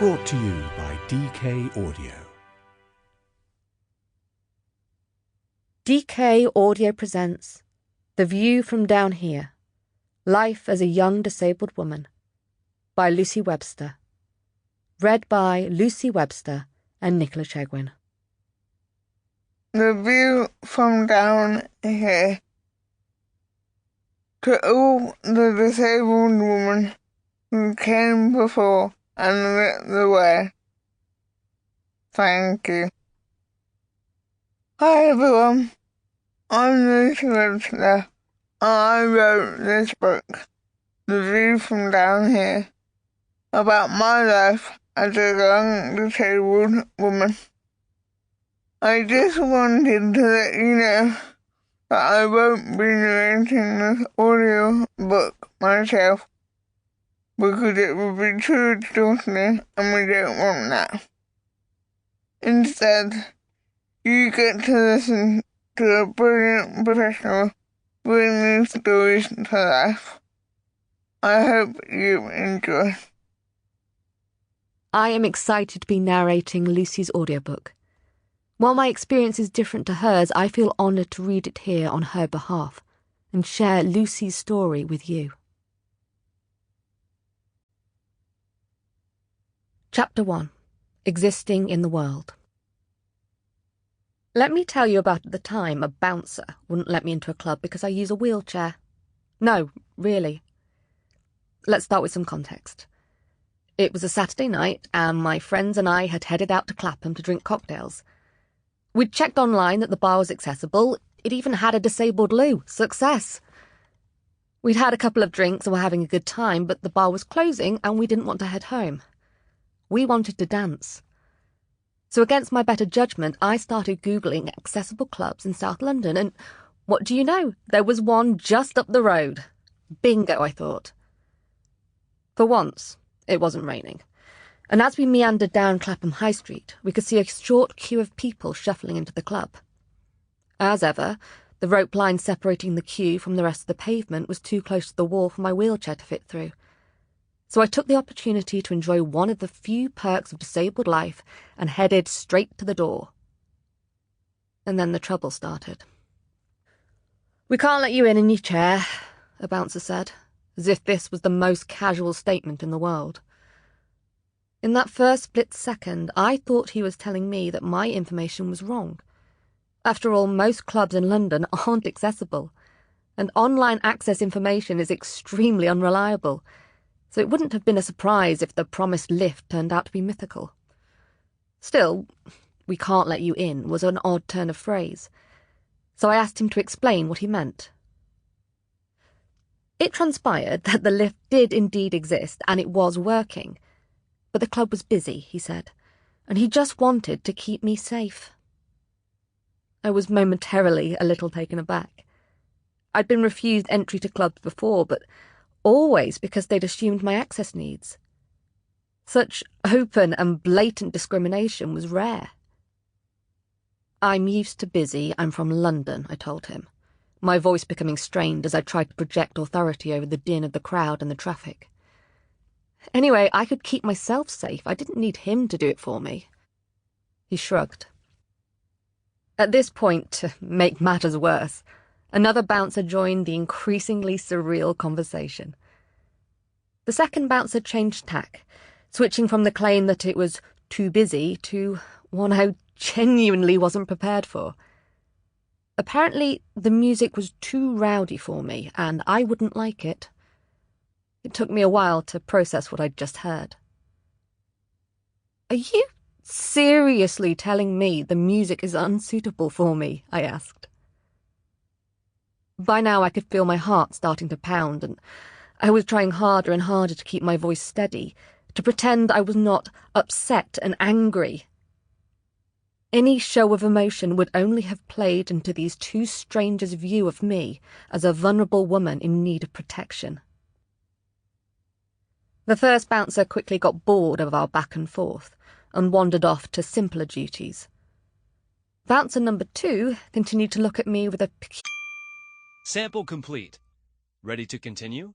Brought to you by DK Audio. DK Audio presents The View from Down Here, Life as a Young Disabled Woman by Lucy Webster. Read by Lucy Webster and Nicola Chegwin. The view from down here. To all the disabled women who came before and lit the way, thank you. Hi everyone, I'm Lucy Webster. I wrote this book, The View from Down Here, about my life as a young disabled woman. I just wanted to let you know that I won't be narrating this audio book myself, because it would be too exhausting and we don't want that. Instead, you get to listen to a brilliant professional bring these stories to life. I hope you enjoy. I am excited to be narrating Lucy's audiobook. While my experience is different to hers, I feel honoured to read it here on her behalf and share Lucy's story with you. Chapter 1. Existing in the World. Let me tell you about at the time a bouncer wouldn't let me into a club because I use a wheelchair. No, really. Let's start with some context. It was a Saturday night and my friends and I had headed out to Clapham to drink cocktails. We'd checked online that the bar was accessible. It even had a disabled loo. Success! We'd had a couple of drinks and were having a good time, but the bar was closing and we didn't want to head home. We wanted to dance. So against my better judgment, I started Googling accessible clubs in South London, and what do you know? There was one just up the road. Bingo, I thought. For once, it wasn't raining, and as we meandered down Clapham High Street, we could see a short queue of people shuffling into the club. As ever, the rope line separating the queue from the rest of the pavement was too close to the wall for my wheelchair to fit through. So I took the opportunity to enjoy one of the few perks of disabled life and headed straight to the door. And then the trouble started. "We can't let you in your chair," a bouncer said, as if this was the most casual statement in the world. In that first split second, I thought he was telling me that my information was wrong. After all, most clubs in London aren't accessible, and online access information is extremely unreliable, so it wouldn't have been a surprise if the promised lift turned out to be mythical. Still, "we can't let you in" was an odd turn of phrase, so I asked him to explain what he meant. It transpired that the lift did indeed exist and it was working, but the club was busy, he said, and he just wanted to keep me safe. I was momentarily a little taken aback. I'd been refused entry to clubs before, but always because they'd assumed my access needs. Such open and blatant discrimination was rare. "I'm used to busy. I'm from London," I told him, my voice becoming strained as I tried to project authority over the din of the crowd and the traffic. Anyway, I could keep myself safe. I didn't need him to do it for me. He shrugged. At this point, to make matters worse, another bouncer joined the increasingly surreal conversation. The second bouncer changed tack, switching from the claim that it was too busy to one I genuinely wasn't prepared for. Apparently, the music was too rowdy for me, and I wouldn't like it. It took me a while to process what I'd just heard. "Are you seriously telling me the music is unsuitable for me?" I asked. By now I could feel my heart starting to pound, and I was trying harder and harder to keep my voice steady, to pretend I was not upset and angry. Any show of emotion would only have played into these two strangers' view of me as a vulnerable woman in need of protection. The first bouncer quickly got bored of our back and forth and wandered off to simpler duties. Bouncer number 2 continued to look at me with a Sample complete. Ready to continue?